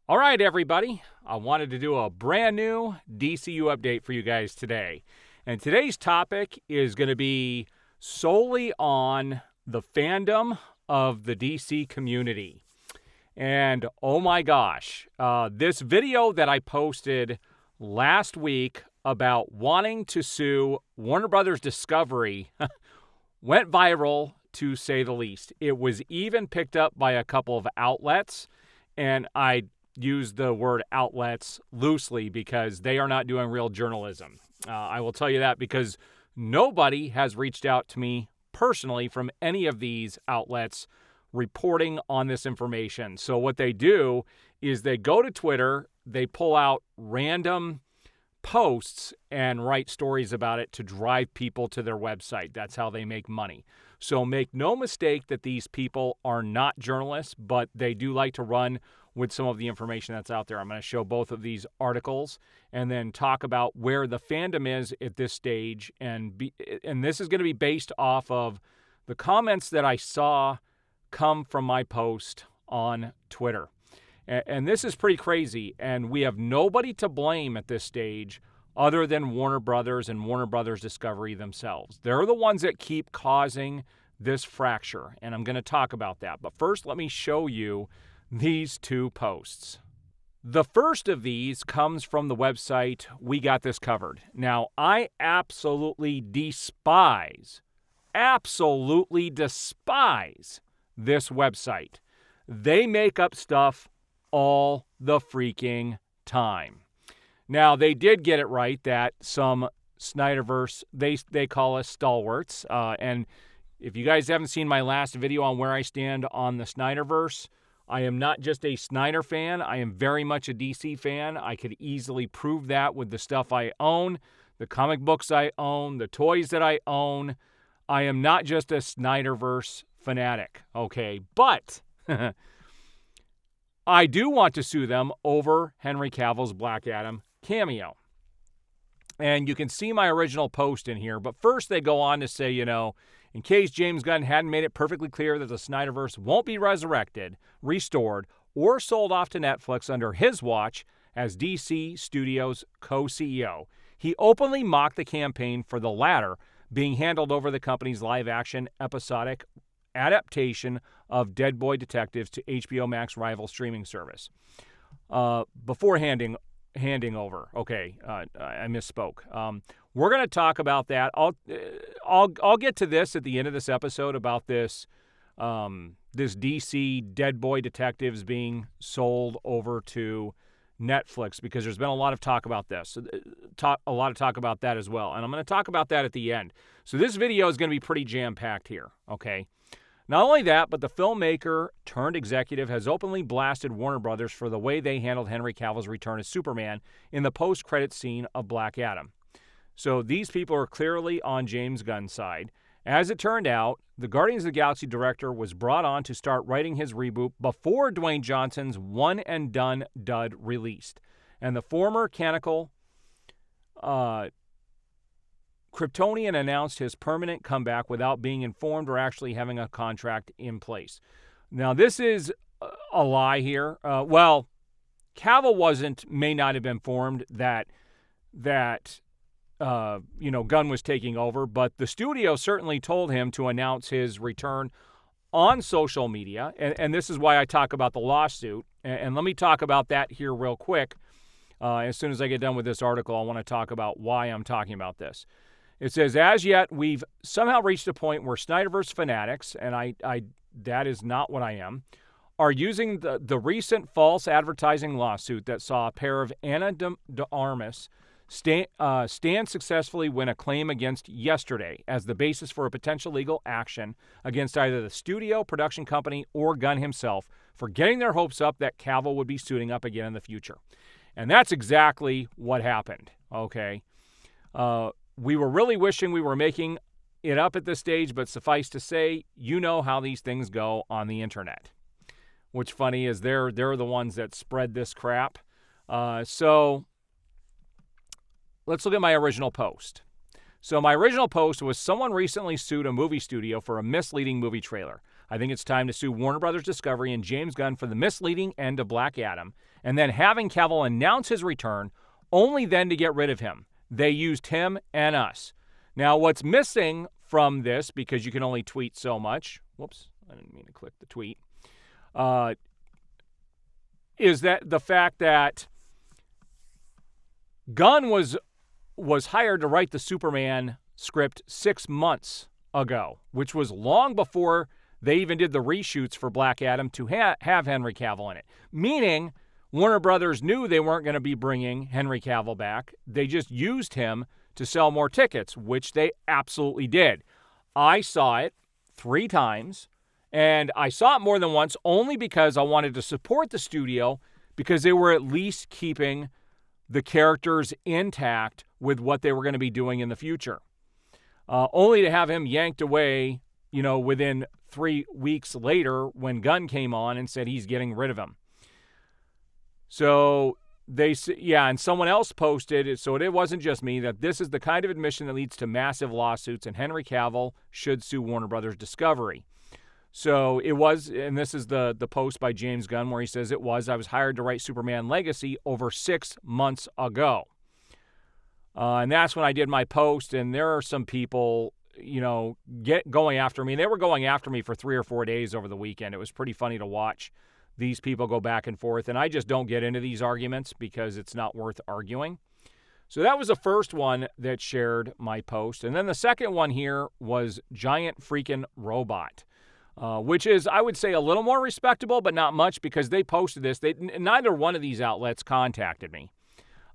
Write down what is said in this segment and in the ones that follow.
All right, everybody. I wanted to do a brand new DCU update for you guys today. And today's topic is going to be solely on the fandom of the DC community. And oh my gosh, this video that I posted last week about wanting to sue Warner Brothers Discovery went viral, to say the least. It was even picked up by a couple of outlets, and I use the word outlets loosely because they are not doing real journalism. I will tell you that because nobody has reached out to me personally from any of these outlets reporting on this information. So what they do is they go to Twitter, they pull out random posts and write stories about it to drive people to their website. That's how they make money. So make no mistake that these people are not journalists, but they do like to run with some of the information that's out there. I'm going to show both of these articles and then talk about where the fandom is at this stage. And this is going to be based off of the comments that I saw come from my post on Twitter. And this is pretty crazy, and we have nobody to blame at this stage other than Warner Brothers and Warner Brothers Discovery themselves. They're the ones that keep causing this fracture, and I'm going to talk about that. But first, let me show you these two posts. The first of these comes from the website We Got This Covered. Now, I absolutely despise this website. They make up stuff all the freaking time. Now, they did get it right that some Snyderverse, they call us stalwarts. And if you guys haven't seen my last video on where I stand on the Snyderverse, I am not just a Snyder fan. I am very much a DC fan. I could easily prove that with the stuff I own, the comic books I own, the toys that I own. I am not just a Snyderverse fanatic, okay? But I do want to sue them over Henry Cavill's Black Adam cameo. And you can see my original post in here, but first they go on to say, in case James Gunn hadn't made it perfectly clear that the Snyderverse won't be resurrected, restored, or sold off to Netflix under his watch as DC Studios co-CEO. He openly mocked the campaign for the latter being handled over the company's live-action episodic adaptation of Dead Boy Detectives to HBO Max rival streaming service. Before handing over, okay, I misspoke. We're going to talk about that. I'll get to this at the end of this episode about this this DC Dead Boy Detectives being sold over to Netflix, because there's been a lot of talk about this, a lot of talk about that as well, and I'm going to talk about that at the end. So this video is going to be pretty jam-packed here, okay? Not only that, but the filmmaker turned executive has openly blasted Warner Brothers for the way they handled Henry Cavill's return as Superman in the post-credit scene of Black Adam. So these people are clearly on James Gunn's side. As it turned out, the Guardians of the Galaxy director was brought on to start writing his reboot before Dwayne Johnson's one-and-done dud released. And the former Canonical Kryptonian announced his permanent comeback without being informed or actually having a contract in place. Now, this is a lie here. Cavill may not have been informed that Gunn was taking over, but the studio certainly told him to announce his return on social media, and this is why I talk about the lawsuit. And let me talk about that here real quick. As soon as I get done with this article, I want to talk about why I'm talking about this. It says, as yet, we've somehow reached a point where Snyderverse fanatics, and I that is not what I am, are using the recent false advertising lawsuit that saw a pair of Ana de Armas stand successfully win a claim against Yesterday as the basis for a potential legal action against either the studio, production company, or Gunn himself for getting their hopes up that Cavill would be suiting up again in the future. And that's exactly what happened, okay? We were really wishing we were making it up at this stage, but suffice to say, you know how these things go on the internet. What's funny is they're the ones that spread this crap. So let's look at my original post. So my original post was, someone recently sued a movie studio for a misleading movie trailer. I think it's time to sue Warner Brothers Discovery and James Gunn for the misleading end of Black Adam, and then having Cavill announce his return, only then to get rid of him. They used him and us. Now, what's missing from this, because you can only tweet so much, whoops, I didn't mean to click the tweet, is that the fact that Gunn was hired to write the Superman script 6 months ago, which was long before they even did the reshoots for Black Adam to have Henry Cavill in it. Meaning, Warner Brothers knew they weren't going to be bringing Henry Cavill back. They just used him to sell more tickets, which they absolutely did. I saw it 3 times, and I saw it more than once only because I wanted to support the studio, because they were at least keeping the characters intact with what they were going to be doing in the future. Only to have him yanked away, within 3 weeks later when Gunn came on and said he's getting rid of him. So and someone else posted, so it wasn't just me, that this is the kind of admission that leads to massive lawsuits, and Henry Cavill should sue Warner Brothers Discovery. So it was, and this is the post by James Gunn where he says I was hired to write Superman Legacy over 6 months ago. And that's when I did my post, and there are some people, going after me. They were going after me for 3 or 4 days over the weekend. It was pretty funny to watch these people go back and forth, and I just don't get into these arguments because it's not worth arguing. So that was the first one that shared my post. And then the second one here was Giant Freaking Robot, which is, I would say, a little more respectable, but not much, because they posted this. Neither one of these outlets contacted me.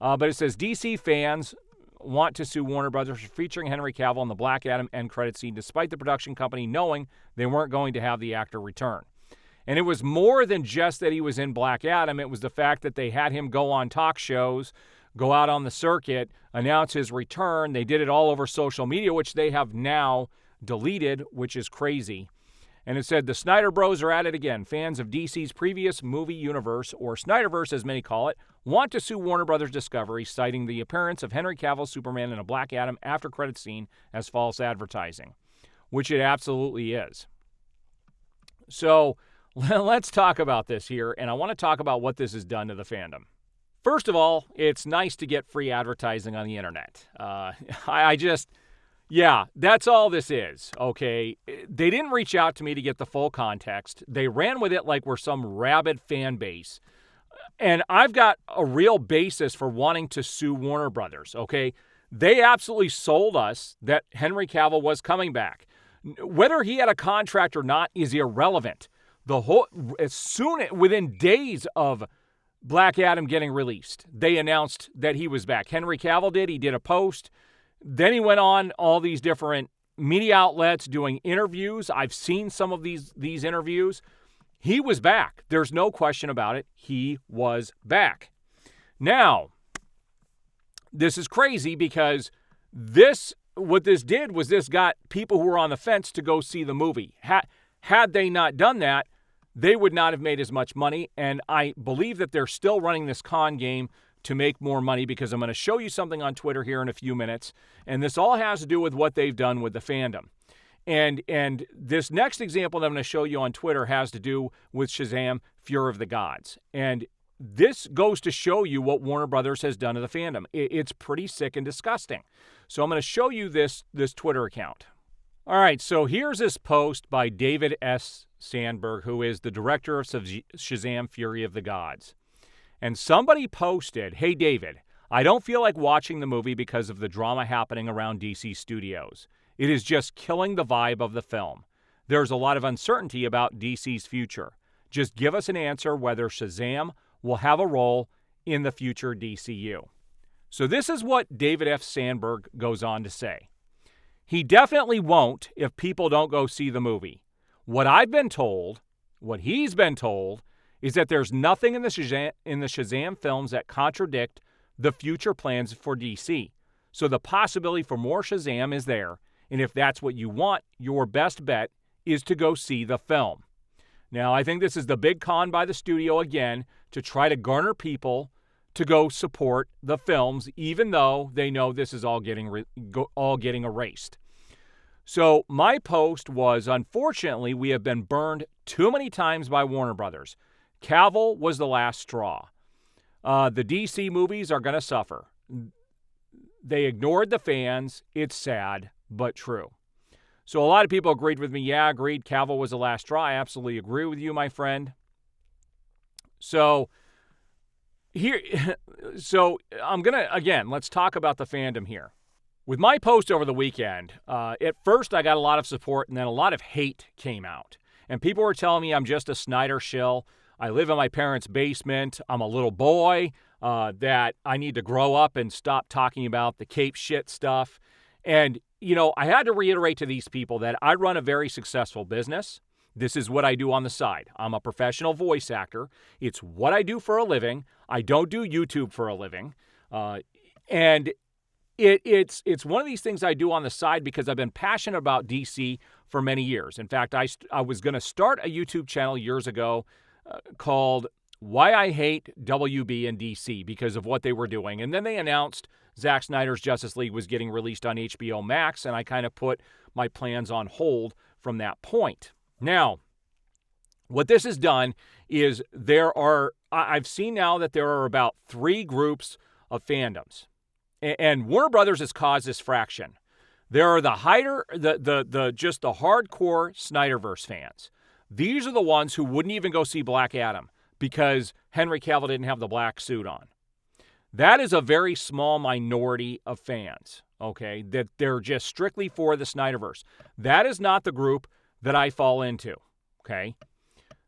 But it says, DC fans want to sue Warner Brothers for featuring Henry Cavill in the Black Adam end credit scene, despite the production company knowing they weren't going to have the actor return. And it was more than just that he was in Black Adam. It was the fact that they had him go on talk shows, go out on the circuit, announce his return. They did it all over social media, which they have now deleted, which is crazy. And it said, the Snyder Bros are at it again. Fans of DC's previous movie universe, or Snyderverse as many call it, want to sue Warner Brothers Discovery, citing the appearance of Henry Cavill's Superman in a Black Adam after credit scene as false advertising, which it absolutely is. So let's talk about this here, and I want to talk about what this has done to the fandom. First of all, it's nice to get free advertising on the internet. That's all this is, okay? They didn't reach out to me to get the full context. They ran with it like we're some rabid fan base. And I've got a real basis for wanting to sue Warner Brothers, okay? They absolutely sold us that Henry Cavill was coming back. Whether he had a contract or not is irrelevant. Within days of Black Adam getting released, they announced that he was back. Henry Cavill did. He did a post. Then he went on all these different media outlets doing interviews. I've seen some of these interviews. He was back. There's no question about it. He was back. Now, this is crazy because what this did was this got people who were on the fence to go see the movie. Had they not done that, they would not have made as much money, and I believe that they're still running this con game to make more money, because I'm going to show you something on Twitter here in a few minutes, and this all has to do with what they've done with the fandom. And this next example that I'm going to show you on Twitter has to do with Shazam! Fury of the Gods. And this goes to show you what Warner Brothers has done to the fandom. It's pretty sick and disgusting. So I'm going to show you this Twitter account. All right, so here's this post by David S. Sandberg, who is the director of Shazam! Fury of the Gods. And somebody posted, "Hey, David, I don't feel like watching the movie because of the drama happening around DC Studios. It is just killing the vibe of the film. There's a lot of uncertainty about DC's future. Just give us an answer whether Shazam will have a role in the future DCU." So this is what David F. Sandberg goes on to say. "He definitely won't if people don't go see the movie. What he's been told, is that there's nothing in the Shazam films that contradict the future plans for DC. So the possibility for more Shazam is there, and if that's what you want, your best bet is to go see the film." Now, I think this is the big con by the studio again, to try to garner people to go support the films, even though they know this is all getting erased. So my post was, unfortunately, we have been burned too many times by Warner Brothers. Cavill was the last straw. The DC movies are going to suffer. They ignored the fans. It's sad, but true. So a lot of people agreed with me. Yeah, agreed. Cavill was the last straw. I absolutely agree with you, my friend. So I'm going to, again, let's talk about the fandom here. With my post over the weekend, at first I got a lot of support, and then a lot of hate came out. And people were telling me I'm just a Snyder shill. I live in my parents' basement. I'm a little boy, that I need to grow up and stop talking about the cape shit stuff. And, I had to reiterate to these people that I run a very successful business. This is what I do on the side. I'm a professional voice actor. It's what I do for a living. I don't do YouTube for a living. And it's one of these things I do on the side because I've been passionate about DC for many years. In fact, I was going to start a YouTube channel years ago called Why I Hate WB and DC because of what they were doing. And then they announced Zack Snyder's Justice League was getting released on HBO Max, and I kind of put my plans on hold from that point. Now, what this has done is I've seen now that there are about 3 groups of fandoms. And Warner Brothers has caused this fraction. There are the hardcore Snyderverse fans. These are the ones who wouldn't even go see Black Adam because Henry Cavill didn't have the black suit on. That is a very small minority of fans, okay, that they're just strictly for the Snyderverse. That is not the group that I fall into, okay?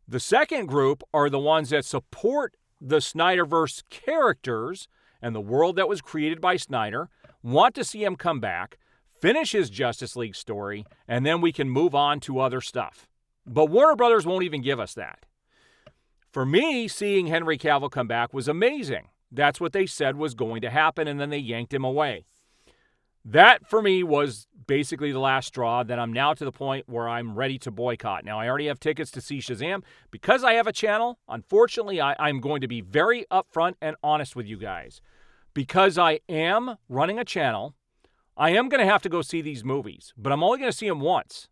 The second group are the ones that support the Snyderverse characters and the world that was created by Snyder, want to see him come back, finish his Justice League story, and then we can move on to other stuff. But Warner Brothers won't even give us that. For me, seeing Henry Cavill come back was amazing. That's what they said was going to happen, and then they yanked him away. That, for me, was basically the last straw. That I'm now to the point where I'm ready to boycott. Now, I already have tickets to see Shazam. Because I have a channel, unfortunately, I'm going to be very upfront and honest with you guys. Because I am running a channel, I am going to have to go see these movies. But I'm only going to see them once.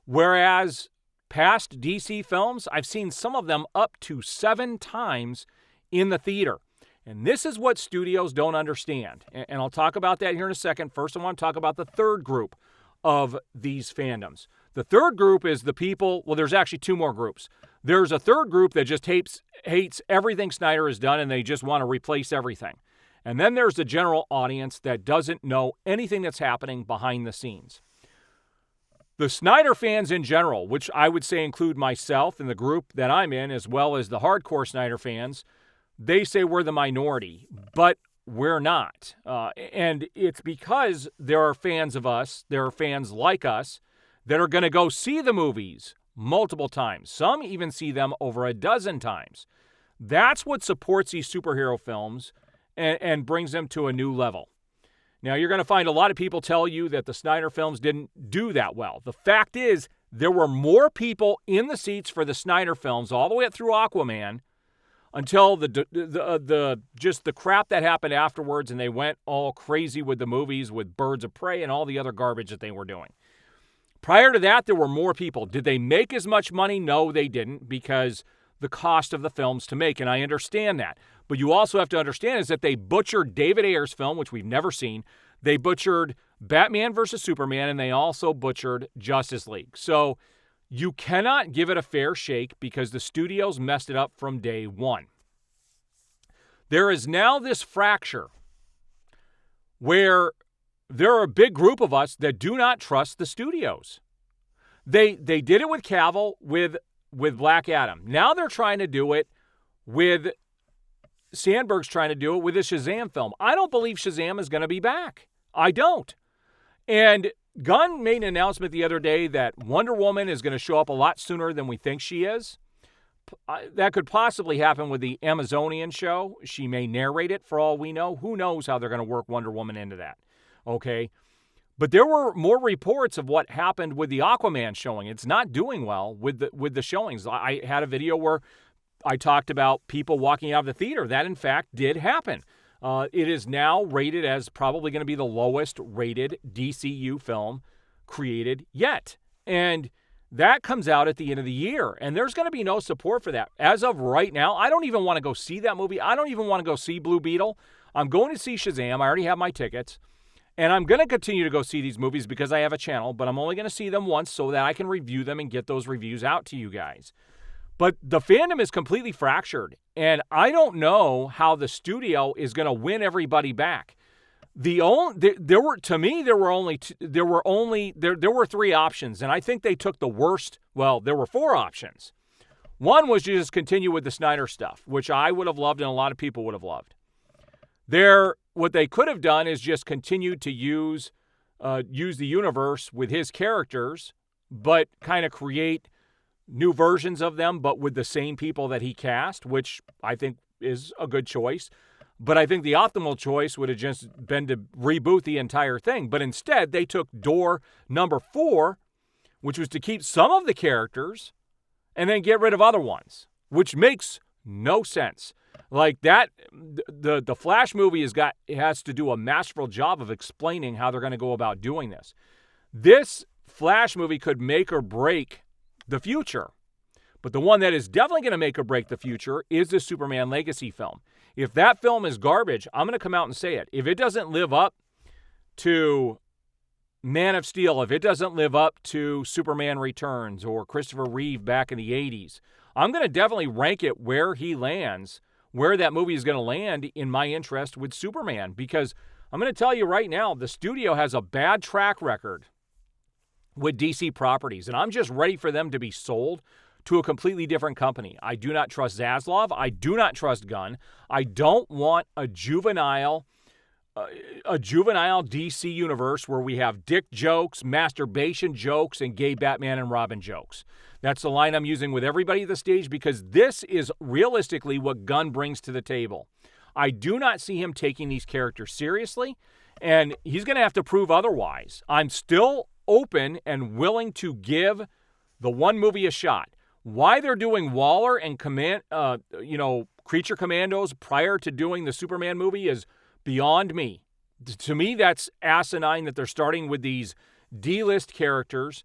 Whereas past DC films, I've seen some of them up to 7 times in the theater. And this is what studios don't understand. And I'll talk about that here in a second. First, I want to talk about the third group of these fandoms. The third group is the people, well, there's actually 2 more groups. There's a third group that just hates everything Snyder has done, and they just want to replace everything. And then there's the general audience that doesn't know anything that's happening behind the scenes. The Snyder fans in general, which I would say include myself and the group that I'm in, as well as the hardcore Snyder fans, they say we're the minority, but we're not. And it's because there are fans of us, there are fans like us, that are going to go see the movies multiple times. Some even see them over a dozen times. That's what supports these superhero films and brings them to a new level. Now, you're going to find a lot of people tell you that the Snyder films didn't do that well. The fact is, there were more people in the seats for the Snyder films all the way up through Aquaman until just the crap that happened afterwards, and they went all crazy with the movies with Birds of Prey and all the other garbage that they were doing. Prior to that, there were more people. Did they make as much money? No, they didn't, because the cost of the films to make, and I understand that. But you also have to understand is that they butchered David Ayer's film, which we've never seen. They butchered Batman vs. Superman, and they also butchered Justice League. So you cannot give it a fair shake because the studios messed it up from day one. There is now this fracture where there are a big group of us that do not trust the studios. They did it with Cavill, with Black Adam. Now they're trying to do it with Sandberg's trying to do it with the Shazam film. I don't believe Shazam is going to be back. I don't. And Gunn made an announcement the other day that Wonder Woman is going to show up a lot sooner than we think she is. That could possibly happen with the Amazonian show. She may narrate it for all we know. Who knows how they're going to work Wonder Woman into that. Okay. But there were more reports of what happened with the Aquaman showing. It's not doing well with the showings. I had a video where I talked about people walking out of the theater. That, in fact, did happen. It is now rated as probably going to be the lowest rated DCU film created yet. And that comes out at the end of the year, and there's going to be no support for that. As of right now, I don't even want to go see that movie. I don't even want to go see Blue Beetle. I'm going to see Shazam. I already have my tickets. And I'm going to continue to go see these movies because I have a channel, but I'm only going to see them once so that I can review them and get those reviews out to you guys. But the fandom is completely fractured, and I don't know how the studio is going to win everybody back. There were three options, and I think they took the worst. Well, there were four options. One was to just continue with the Snyder stuff, which I would have loved and a lot of people would have loved. What they could have done is just continue to use the universe with his characters, but kind of create new versions of them, but with the same people that he cast, which I think is a good choice. But I think the optimal choice would have just been to reboot the entire thing. But instead, they took door number 4, which was to keep some of the characters and then get rid of other ones, which makes no sense. Like that, the Flash movie has to do a masterful job of explaining how they're going to go about doing this. This Flash movie could make or break the future. But the one that is definitely going to make or break the future is the Superman Legacy film. If that film is garbage, I'm going to come out and say it. If it doesn't live up to Man of Steel, if it doesn't live up to Superman Returns or Christopher Reeve back in the 80s, I'm going to definitely rank it where he lands, where that movie is going to land in my interest with Superman. Because I'm going to tell you right now, the studio has a bad track record with DC properties, and I'm just ready for them to be sold to a completely different company. I do not trust Zaslav. I do not trust Gunn. I don't want a juvenile DC universe where we have dick jokes, masturbation jokes, and gay Batman and Robin jokes. That's the line I'm using with everybody at the stage because this is realistically what Gunn brings to the table. I do not see him taking these characters seriously, and he's going to have to prove otherwise. I'm still open and willing to give the one movie a shot. Why they're doing Waller and Creature Commandos prior to doing the Superman movie is beyond me. To me, that's asinine that they're starting with these D-list characters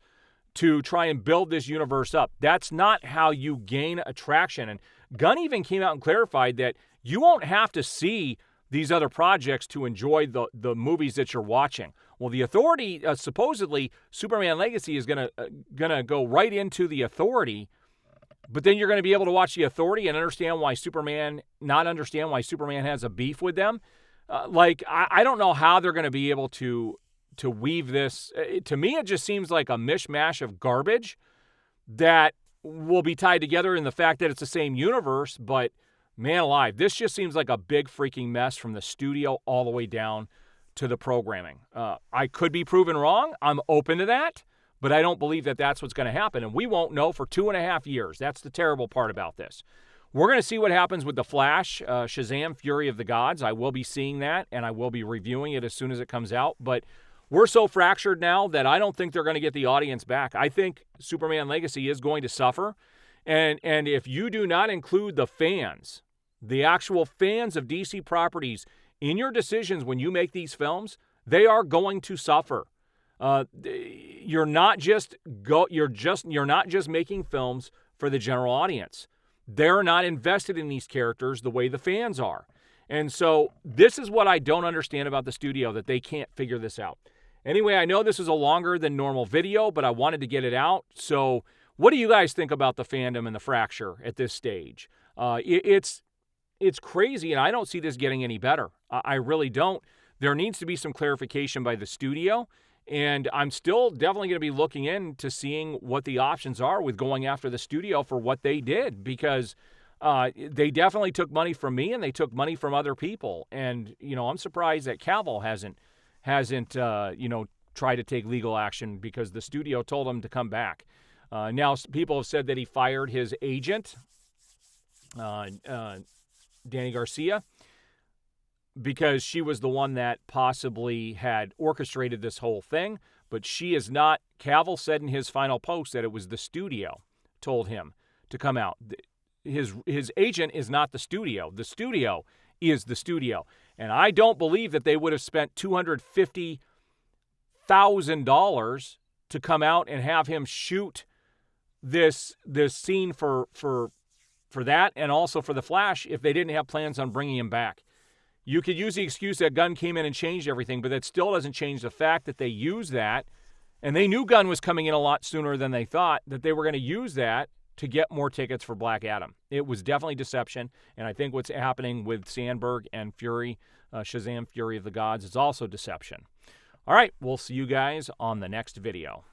to try and build this universe up. That's not how you gain attraction. And Gunn even came out and clarified that you won't have to see these other projects to enjoy the movies that you're watching. Well, the Authority, supposedly, Superman Legacy is gonna go right into the Authority, but then you're going to be able to watch the Authority and not understand why Superman has a beef with them. I don't know how they're going to be able to weave this. To me, it just seems like a mishmash of garbage that will be tied together in the fact that it's the same universe, but man alive, this just seems like a big freaking mess from the studio all the way down to the programming. I could be proven wrong. I'm open to that. But I don't believe that that's what's going to happen, and we won't know for 2.5 years. That's the terrible part about this. We're going to see what happens with The Flash, Shazam, Fury of the Gods. I will be seeing that, and I will be reviewing it as soon as it comes out. But we're so fractured now that I don't think they're going to get the audience back. I think Superman Legacy is going to suffer, and if you do not include the fans, the actual fans of DC properties, in your decisions when you make these films, they are going to suffer. You're not just making films for the general audience. They're not invested in these characters the way the fans are. And so this is what I don't understand about the studio, that they can't figure this out. Anyway, I know this is a longer than normal video, but I wanted to get it out. So what do you guys think about the fandom and the fracture at this stage? It's crazy, and I don't see this getting any better. I really don't. There needs to be some clarification by the studio. And I'm still definitely going to be looking into seeing what the options are with going after the studio for what they did, because they definitely took money from me and they took money from other people. And, I'm surprised that Cavill hasn't tried to take legal action because the studio told him to come back. Now, people have said that he fired his agent, Danny Garcia, because she was the one that possibly had orchestrated this whole thing, but she is not. Cavill said in his final post that it was the studio told him to come out. His agent is not the studio. The studio is the studio. And I don't believe that they would have spent $250,000 to come out and have him shoot this scene for that, and also for the Flash, if they didn't have plans on bringing him back. You could use the excuse that Gunn came in and changed everything, but that still doesn't change the fact that they used that, and they knew Gunn was coming in a lot sooner than they thought, that they were going to use that to get more tickets for Black Adam. It was definitely deception, and I think what's happening with Sandberg and Fury, Shazam Fury of the Gods, is also deception. All right, we'll see you guys on the next video.